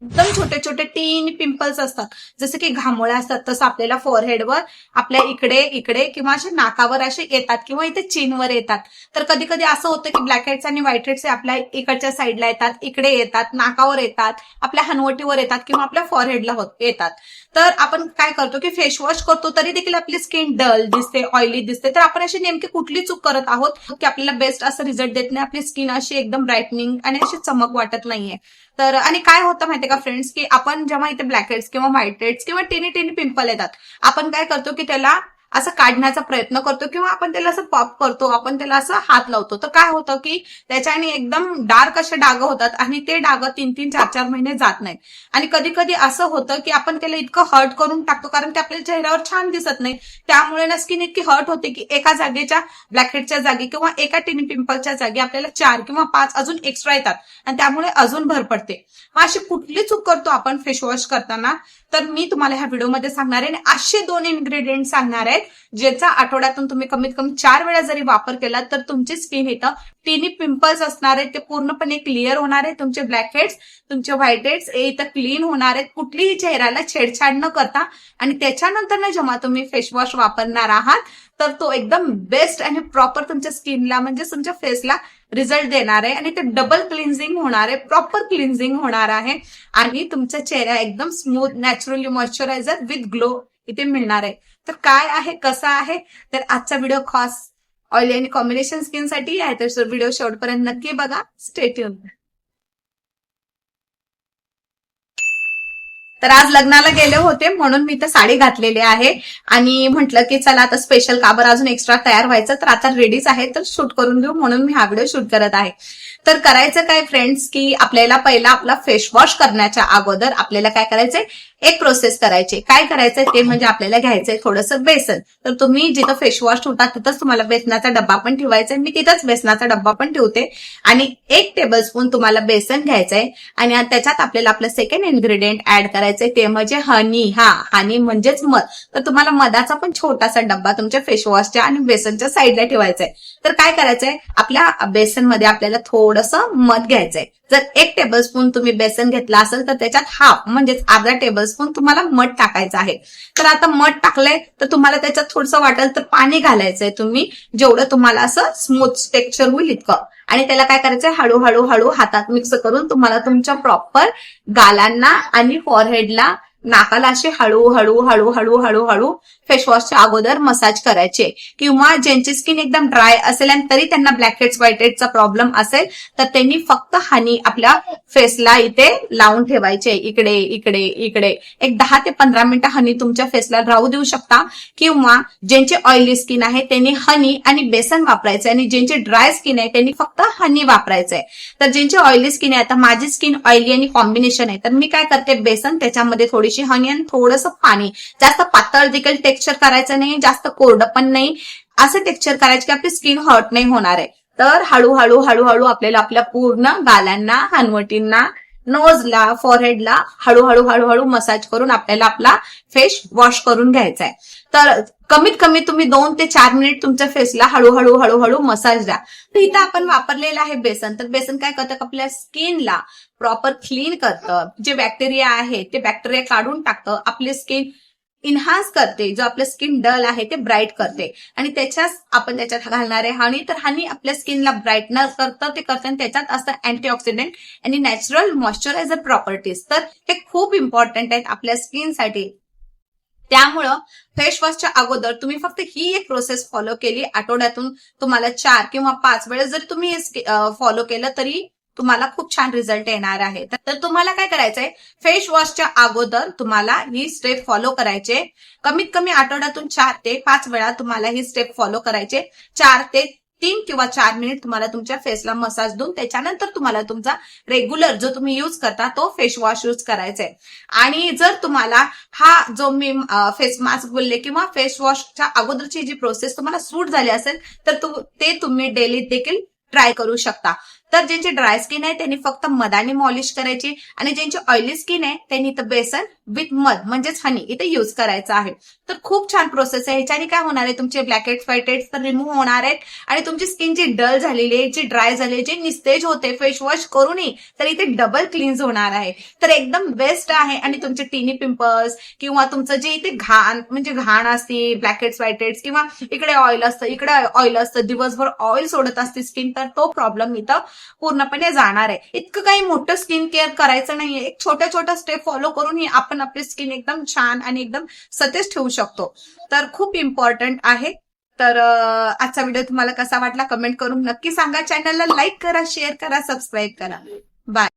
एकदम छोटे छोटे टीन पिंपल्स असतात, जसे की घामोळ्या असतात, तसं आपल्याला फोरहेडवर, आपल्या इकडे इकडे किंवा असे नाकावर असे येतात किंवा इथे चीनवर येतात. तर कधी कधी असं होतं की ब्लॅक हेड्स आणि व्हाईट हेड्स आपल्या इकडच्या साईडला येतात, इकडे येतात, नाकावर येतात, आपल्या हनवटीवर येतात किंवा आपल्या फॉरहेडला येतात. तर आपण काय करतो की फेस वॉश करतो तरी देखील आपली स्किन डल दिसते, ऑइली दिसते. तर आपण अशी नेमकी कुठली चूक करत आहोत की आपल्याला बेस्ट असं रिझल्ट देत नाही, आपली स्किन अशी एकदम ब्राईटनिंग आणि अशी चमक वाटत नाहीये. तर आणि काय होतं माहितीये का फ्रेंड्स, की आपण जेव्हा इथे ब्लॅक हेड्स किंवा व्हाईट हेड्स किंवा टेनी टेनी पिंपल येतात, आपण काय करतो की त्याला असं काढण्याचा प्रयत्न करतो किंवा आपण त्याला असं पॉप करतो, आपण त्याला असं हात लावतो. तर काय होतं की त्याच्याने एकदम डार्क असे डाग होतात आणि ते डाग 3-3, 4-4 महिने जात नाहीत. आणि कधी कधी असं होतं की आपण त्याला इतकं हर्ट करून टाकतो कारण ते आपल्या चेहऱ्यावर छान दिसत नाही. त्यामुळे ना स्किन इतकी हर्ट होते की एका जागेच्या ब्लॅकहेडच्या जागी किंवा एका टिनी पिंपलच्या जागी आपल्याला 4 किंवा 5 अजून एक्स्ट्रा येतात आणि त्यामुळे अजून भर पडते. मग अशी कुठली चूक करतो आपण फेस वॉश करताना, तर मी तुम्हाला ह्या व्हिडिओमध्ये सांगणार आहे. आणि असे 2 इन्ग्रेडियंट सांगणार आहेत ज्याचा आठवड्यातून तुम्ही कमीत कमी 4 वेळा जरी वापर केला तर तुमची स्किन इथं टिनी पिंपल्स असणार आहेत ते पूर्णपणे क्लिअर होणार आहे, तुमचे ब्लॅक हेड्स, तुमचे व्हाईट हेड्स इथं क्लीन होणार आहेत, कुठलीही चेहऱ्याला छेडछाड न करता. आणि त्याच्यानंतर जेव्हा तुम्ही फेस वॉश वापरणार आहात तर तो एकदम बेस्ट आणि प्रॉपर तुमच्या स्किनला म्हणजे तुमच्या फेसला रिझल्ट देणार आहे आणि ते डबल क्लिन्झिंग होणार आहे, प्रॉपर क्लिन्झिंग होणार आहे आणि तुमचा चेहरा एकदम smooth, naturally moisturiser with glow इथे मिळणार आहे. तर काय आहे, कसा आहे, तर आजचा व्हिडिओ खास ऑइली आणि कॉम्बिनेशन स्किन साठी आहे. तर व्हिडिओ शेवटपर्यंत नक्की बघा. Stay tune. तर आज लग्नाला गेले होते म्हणून मी तर साडी घातलेली आहे आणि म्हटलं की चला आता स्पेशल का बरं अजून एक्स्ट्रा तयार व्हायचं, तर आता रेडीच आहे तर शूट करून घेऊ म्हणून मी हा व्हिडिओ शूट करत आहे. तर करायचं काय फ्रेंड्स, की आपल्याला पहिला आपला फेस वॉश करण्याच्या अगोदर आपल्याला काय करायचंय, एक प्रोसेस करायची. काय करायचंय ते म्हणजे आपल्याला घ्यायचंय थोडंसं बेसन. तर तुम्ही जिथं फेस वॉश ठेवता तिथंच तुम्हाला बेसनाचा डब्बा पण ठेवायचा आहे, मी तिथंच बेसनाचा डब्बा पण ठेवते. आणि 1 टेबलस्पून तुम्हाला बेसन घ्यायचंय आणि त्याच्यात आपल्याला आपलं सेकंड इन्ग्रेडियंट ऍड करायचंय ते म्हणजे हनी. हनी म्हणजेच मध. तर तुम्हाला मधाचा पण छोटासा डब्बा तुमच्या फेस वॉशच्या आणि बेसनच्या साईडला ठेवायचा आहे. तर काय करायचंय, आपल्या बेसनमध्ये आपल्याला थोडंसं मध घ्यायचंय. जर 1 टेबलस्पून तुम्ही बेसन घेतला असेल तर त्याच्यात हाफ म्हणजेच अर्धा टेबलस्पून तुम्हाला मध टाकायचं आहे. तर आता मध टाकलंय तर तुम्हाला त्याच्यात थोडंसं वाटेल तर पाणी घालायचंय तुम्ही, जेवढं तुम्हाला असं स्मूथ टेक्स्चर होईल इतकं. आणि त्याला काय करायचंय, हळूहळू हळू हातात मिक्स करून तुम्हाला तुमच्या प्रॉपर गालांना आणि फॉरहेडला, नाकाला असे हळूहळू हळूहळू हळूहळू फेस वॉशच्या अगोदर मसाज करायचे. किंवा ज्यांची स्किन एकदम ड्राय असेल आणि तरी त्यांना ब्लॅक हेड्स व्हाईट हेड्सचा प्रॉब्लेम असेल तर त्यांनी फक्त हनी आपल्या फेसला इथे लावून ठेवायचे, इकडे इकडे इकडे. एक 10 ते 15 मिनिटं हनी तुमच्या फेसला राहू देऊ शकता. किंवा ज्यांची ऑइली स्किन आहे त्यांनी हनी आणि बेसन वापरायचं आणि ज्यांची ड्राय स्किन आहे त्यांनी फक्त हनी वापरायचंय. तर ज्यांची ऑइली स्किन आहे, आता माझी स्किन ऑइली आणि कॉम्बिनेशन आहे, तर मी काय करते, बेसन त्याच्यामध्ये थोडीशी हनी आणि थोडंसं पाणी, जास्त पातळ देखील टेक्स्चर करायचं नाही, जास्त कोरडं पण नाही, असं टेक्स्चर करायचं की आपली स्किन हर्ट नाही होणार आहे. तर हळूहळू हळूहळू आपल्याला आपल्या पूर्ण गालांना, हनवटींना, नोजला, फॉरहेडला हळूहळू हळूहळू मसाज करून आपल्याला आपला फेस वॉश करून घ्यायचा आहे. तर कमीत कमी तुम्ही 2 ते 4 मिनिट तुमच्या फेसला हळूहळू हळूहळू मसाज द्या. तर इथं आपण वापरलेलं आहे बेसन. तर बेसन काय करतं, आपल्या स्किनला प्रॉपर क्लीन करतं, जे बॅक्टेरिया आहे ते बॅक्टेरिया काढून टाकतं, आपली स्किन इन्हान्स करते, जो आपलं स्किन डल आहे ते ब्राईट करते. आणि आपण त्याच्यात घालणारे हनी, तर हनी आपल्या स्किनला ब्राईटनर करतं, ते करतं आणि त्याच्यात असतं अँटीऑक्सिडंट आणि नॅचरल मॉइश्चरायझर प्रॉपर्टीज. तर हे खूप इम्पॉर्टंट आहेत आपल्या स्किनसाठी. त्यामुळं फेस वॉशच्या अगोदर तुम्ही फक्त ही एक प्रोसेस फॉलो केली, आठवड्यातून तुम्हाला 4 किंवा 5 वेळेस जरी तुम्ही हे फॉलो केलं तरी तुम्हाला खूप छान रिझल्ट येणार आहे. तर तुम्हाला काय करायचंय, फेस वॉशच्या अगोदर तुम्हाला ही स्टेप फॉलो करायचे. कमीत कमी आठवड्यातून 4 ते 5 वेळा तुम्हाला ही स्टेप फॉलो करायचे. 4 ते 3 किंवा 4 मिनिट तुम्हाला तुमच्या फेसला मसाज देऊन त्याच्यानंतर तुम्हाला तुमचा रेग्युलर जो तुम्ही यूज करता तो फेस वॉश यूज करायचा आहे. आणि जर तुम्हाला हा जो मी फेस मास्क बोलले किंवा फेस वॉशच्या अगोदरची जी प्रोसेस तुम्हाला सूट झाली असेल तर ते तुम्ही डेली देखील ट्राय करू शकता. तर ज्यांची ड्राय स्किन आहे त्यांनी फक्त मधाने मॉलिश करायची, आणि ज्यांची ऑइली स्किन आहे त्यांनी तर बेसन विथ मध म्हणजेच हनी इथे युज करायचं आहे. तर खूप छान प्रोसेस आहे. ह्याच्याने काय होणार आहे, तुमचे ब्लॅक हेड्स व्हाईट हेड्स तर रिमूव्ह होणार आहेत, आणि तुमची स्किन जी डल झालेली आहे, जी ड्राय झाली आहे, जे निस्तेज होते फेस वॉश करूनही, तर इथे डबल क्लीन्स होणार आहे. तर एकदम बेस्ट आहे. आणि तुमचे टिनी पिंपल्स किंवा तुमचं जे इथे घाण म्हणजे घाण असते, ब्लॅक हेड्स व्हाईट हेड्स, किंवा इकडे ऑइल असतं इकडे ऑइल असतं, दिवसभर ऑइल सोडत असते स्किन, तर तो प्रॉब्लेम इथं पूर्णपणे जाणार आहे. इतकं काही मोठं स्किन केअर करायचं नाहीये, एक छोट्या छोट्या स्टेप फॉलो करूनही आपण आपली स्किन एकदम छान आणि एकदम सतेज ठेवू शकतो. तर खूप इम्पॉर्टंट आहे. तर आजचा व्हिडिओ तुम्हाला कसा वाटला कमेंट करून नक्की सांगा. चॅनलला लाईक करा, शेअर करा, सबस्क्राईब करा. बाय.